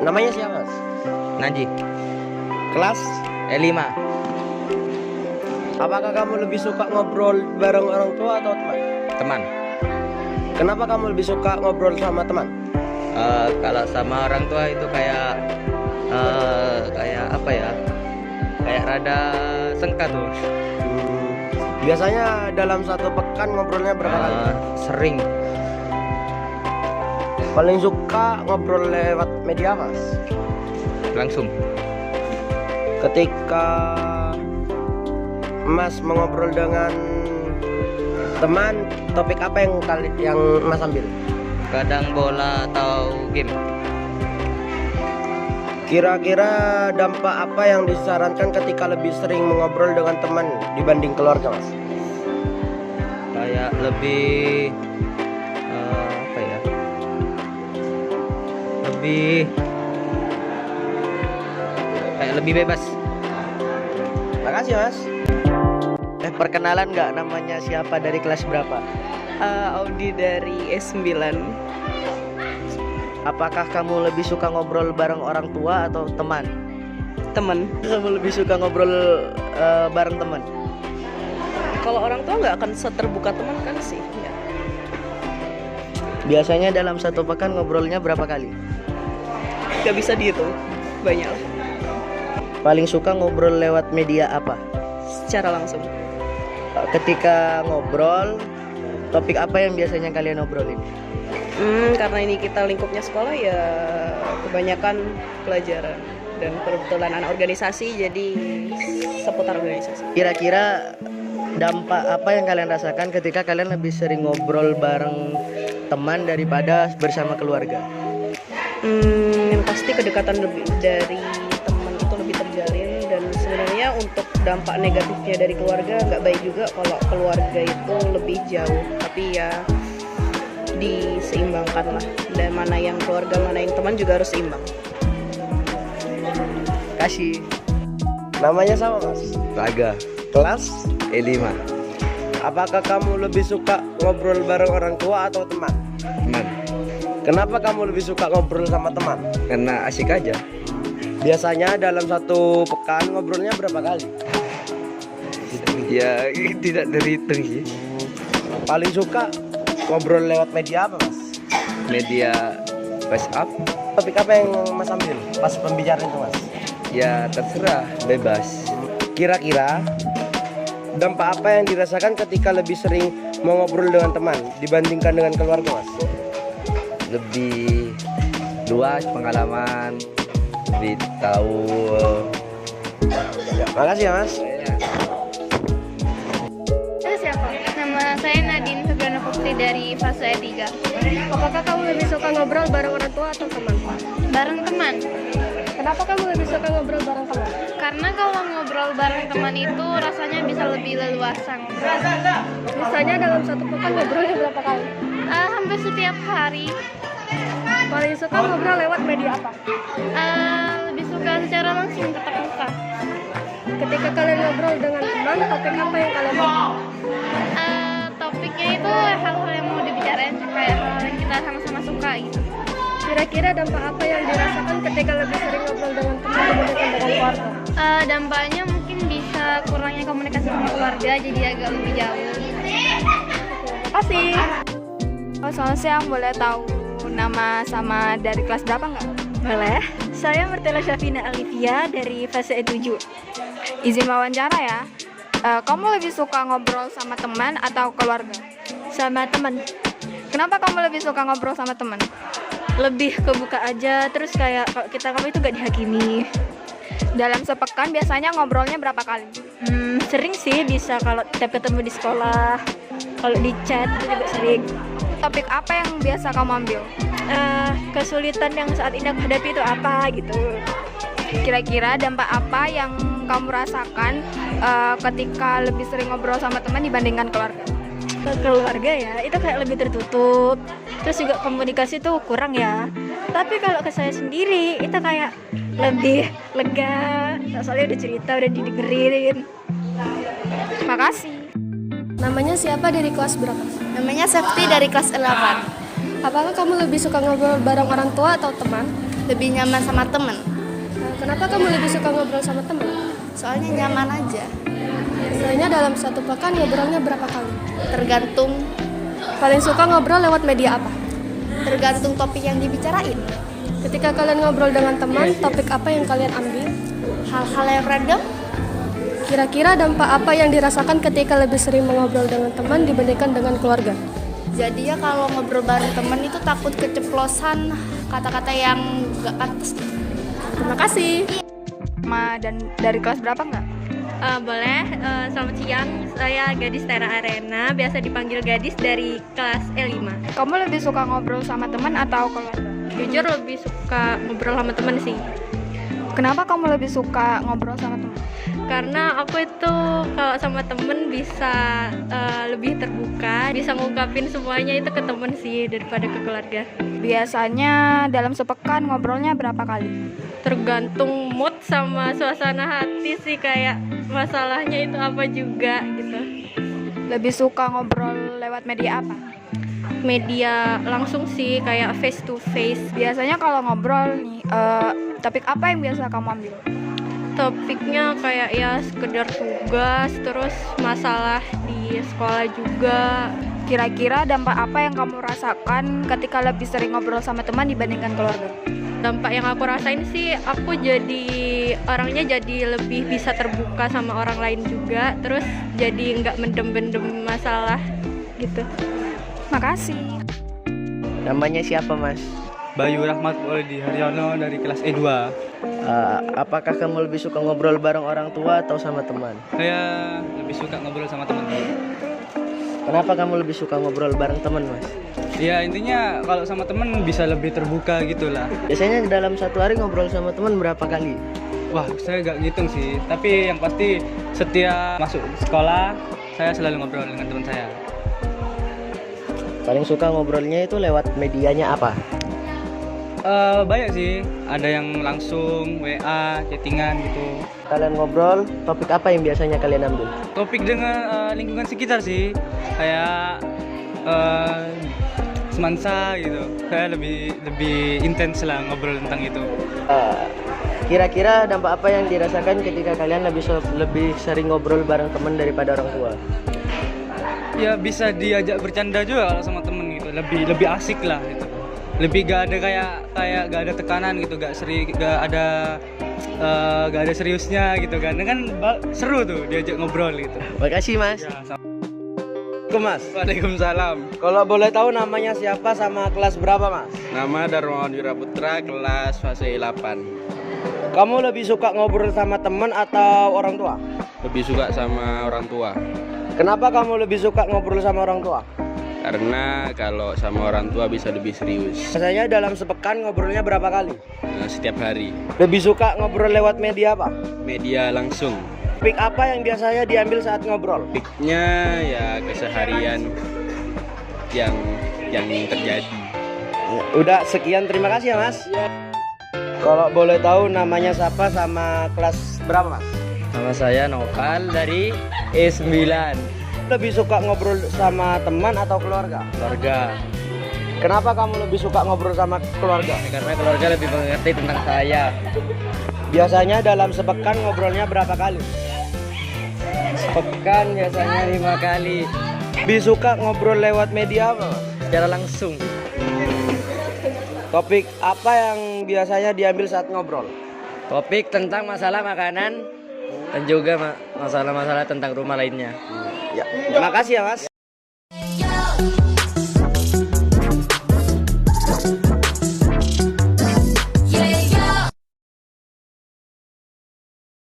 Namanya siapa, Mas? Nanji, Kelas? E5. Apakah kamu lebih suka ngobrol bareng orang tua atau teman? Teman. Kenapa kamu lebih suka ngobrol sama teman? Kalau sama orang tua itu kayak apa ya? Kayak rada sengkat tuh. Biasanya dalam satu pekan ngobrolnya berapa kali? Sering. Paling suka ngobrol lewat media, Mas? Langsung. Ketika Mas mengobrol dengan teman, topik apa yang Mas ambil? Kadang bola atau game. Kira-kira dampak apa yang disarankan ketika lebih sering mengobrol dengan teman dibanding keluarga, Mas? Kayak lebih apa ya? Lebih bebas. Makasih, Mas. Perkenalan nggak, namanya siapa, dari kelas berapa? Audi dari S9. Apakah kamu lebih suka ngobrol bareng orang tua atau teman? Temen. Kamu lebih suka ngobrol bareng teman? Kalau orang tua nggak akan seterbuka teman kan sih ya. Biasanya dalam satu pekan ngobrolnya berapa kali? Gak bisa dihitung, banyak lah. Paling suka ngobrol lewat media apa? Secara langsung. Ketika ngobrol, topik apa yang biasanya kalian obrolin? Karena ini kita lingkupnya sekolah ya, kebanyakan pelajaran dan kebetulan anak organisasi, jadi seputar organisasi. Kira-kira dampak apa yang kalian rasakan ketika kalian lebih sering ngobrol bareng teman daripada bersama keluarga? Yang pasti kedekatan lebih dari teman itu lebih terjalin, dan sebenarnya untuk dampak negatifnya dari keluarga nggak baik juga kalau keluarga itu lebih jauh, tapi ya diseimbangkan lah, dan mana yang keluarga mana yang teman juga harus seimbang. Kasih. Namanya sama, Mas? Laga. Kelas? E5. Apakah kamu lebih suka ngobrol bareng orang tua atau teman? Teman. Kenapa kamu lebih suka ngobrol sama teman? Karena asik aja. Biasanya dalam satu pekan ngobrolnya berapa kali? Ya tidak terhitung sih. Paling suka ngobrol lewat media apa, Mas? Media WhatsApp. Topik apa yang Mas ambil pas pembicaraan itu, Mas? Ya terserah, bebas. Kira-kira dampak apa yang dirasakan ketika lebih sering mengobrol dengan teman dibandingkan dengan keluarga, Mas? Lebih luas pengalaman, lebih tahu. Ya, makasih ya, Mas. Siapa? Nama saya Nadine Febriana Putri dari fase E3. Apakah kamu lebih suka ngobrol bareng orang tua atau teman? Bareng teman. Kenapa kamu lebih suka ngobrol bareng teman? Karena kalau ngobrol bareng teman itu rasanya bisa lebih leluasa ngobrol. Misalnya dalam satu pekan ngobrolnya berapa kali? Hampir setiap hari. Paling suka ngobrol lewat media apa? Lebih suka secara langsung, tatap muka. Ketika kalian ngobrol dengan teman, topik apa yang kalian ngobrol? Topiknya itu hal-hal yang mau dibicarain, kayak hal yang kita sama-sama suka gitu. Kira-kira dampak apa yang dirasakan ketika lebih sering ngobrol dengan teman dibandingkan dengan keluarga? Dampaknya mungkin bisa kurangnya komunikasi sama keluarga, jadi agak lebih jauh. Kasih. Oh, selamat siang, boleh tahu nama sama dari kelas berapa nggak? Boleh. Saya Martella Syafina Alivia dari fase E7. Izin wawancara ya. Kamu lebih suka ngobrol sama teman atau keluarga? Sama teman. Kenapa kamu lebih suka ngobrol sama teman? Lebih kebuka aja, terus kayak kalau kita ngomong itu gak dihakimi. Dalam sepekan biasanya ngobrolnya berapa kali? Sering sih, bisa kalau tiap ketemu di sekolah, kalau di chat itu juga sering. Topik apa yang biasa kamu ambil? Kesulitan yang saat ini aku hadapi itu apa gitu. Kira-kira dampak apa yang kamu rasakan ketika lebih sering ngobrol sama teman dibandingkan keluarga? Ke keluarga ya, itu kayak lebih tertutup. Terus juga komunikasi tuh kurang ya. Tapi kalau ke saya sendiri, itu kayak lebih lega. Soalnya udah cerita, udah didengerin. Makasih. Namanya siapa dari kelas berapa? Namanya Sakti dari kelas 8. Apakah kamu lebih suka ngobrol bareng orang tua atau teman? lebih nyaman sama temen. Kenapa kamu lebih suka ngobrol sama teman? Soalnya nyaman aja. Biasanya dalam satu pekan ngobrolnya berapa kali? Tergantung Paling suka ngobrol lewat media apa? tergantung topik yang dibicarain. Ketika kalian ngobrol dengan teman, topik apa yang kalian ambil? Hal-hal yang random. Kira-kira dampak apa yang dirasakan ketika lebih sering mengobrol dengan teman dibandingkan dengan keluarga? Jadi ya kalau ngobrol bareng temen itu takut keceplosan kata-kata yang gak pantas. Terima kasih. Dan dari kelas berapa nggak? Boleh, selamat siang. Saya Gadis Tera Arena, biasa dipanggil Gadis dari kelas E5. Kamu lebih suka ngobrol sama teman atau keluarga? Jujur lebih suka ngobrol sama temen sih. Kenapa kamu lebih suka ngobrol sama teman? Karena aku itu kalau sama temen bisa lebih terbuka, bisa ngungkapin semuanya itu ke temen sih daripada ke keluarga. Biasanya dalam sepekan ngobrolnya berapa kali? Tergantung mood sama suasana hati sih, kayak masalahnya itu apa juga gitu. Lebih suka ngobrol lewat media apa? Media langsung sih, kayak face to face. Biasanya kalau ngobrol nih, topik apa yang biasa kamu ambil? Topiknya kayak ya sekedar tugas, terus masalah di sekolah juga. Kira-kira dampak apa yang kamu rasakan ketika lebih sering ngobrol sama teman dibandingkan keluarga? Dampak yang aku rasain sih, aku jadi orangnya jadi lebih bisa terbuka sama orang lain juga, terus jadi nggak mendem-mendem masalah gitu. Makasih. Namanya siapa, Mas? Bayu Rahmat Walidi Haryono dari kelas E2. Apakah kamu lebih suka ngobrol bareng orang tua atau sama teman? Saya lebih suka ngobrol sama teman. Kenapa kamu lebih suka ngobrol bareng teman, Mas? Ya intinya kalau sama teman bisa lebih terbuka gitulah. Biasanya dalam satu hari ngobrol sama teman berapa kali? Wah, saya nggak ngitung sih. Tapi yang pasti setiap masuk sekolah saya selalu ngobrol dengan teman saya. Paling suka ngobrolnya itu lewat medianya apa? Banyak sih. Ada yang langsung WA, chattingan gitu. Kalian ngobrol, topik apa yang biasanya kalian ambil? Topik dengan lingkungan sekitar sih, kayak semansa gitu. Saya lebih intens lah ngobrol tentang itu. Kira-kira dampak apa yang dirasakan ketika kalian lebih sering ngobrol bareng teman daripada orang tua? Ya bisa diajak bercanda juga kalau sama temen gitu, lebih asik lah gitu. Lebih gak ada kayak gak ada tekanan gitu, gak ada seriusnya gitu kan seru tuh diajak ngobrol gitu. Makasih, Mas. Ya, Assalamualaikum, Mas. Waalaikumsalam. Kalau boleh tahu namanya siapa sama kelas berapa, Mas? Nama Darmawan Wiraputra, kelas fase 8. Kamu lebih suka ngobrol sama teman atau orang tua? Lebih suka sama orang tua. Kenapa kamu lebih suka ngobrol sama orang tua? Karena kalau sama orang tua bisa lebih serius. Biasanya dalam sepekan ngobrolnya berapa kali? Setiap hari. Lebih suka ngobrol lewat media apa? Media langsung. Topik apa yang biasanya diambil saat ngobrol? Topiknya ya keseharian yang terjadi. Udah sekian, terima kasih ya, Mas. Kalau boleh tahu namanya siapa sama kelas berapa, Mas? Nama saya Noval dari E9. Lebih suka ngobrol sama teman atau keluarga? Keluarga. Kenapa kamu lebih suka ngobrol sama keluarga? Karena keluarga lebih mengerti tentang saya. Biasanya dalam sepekan ngobrolnya berapa kali? Sepekan biasanya 5 kali. Lebih suka ngobrol lewat media apa, Mas? Secara langsung. Topik apa yang biasanya diambil saat ngobrol? Topik tentang masalah makanan dan juga masalah-masalah tentang rumah lainnya. Ya, terima kasih ya, Mas.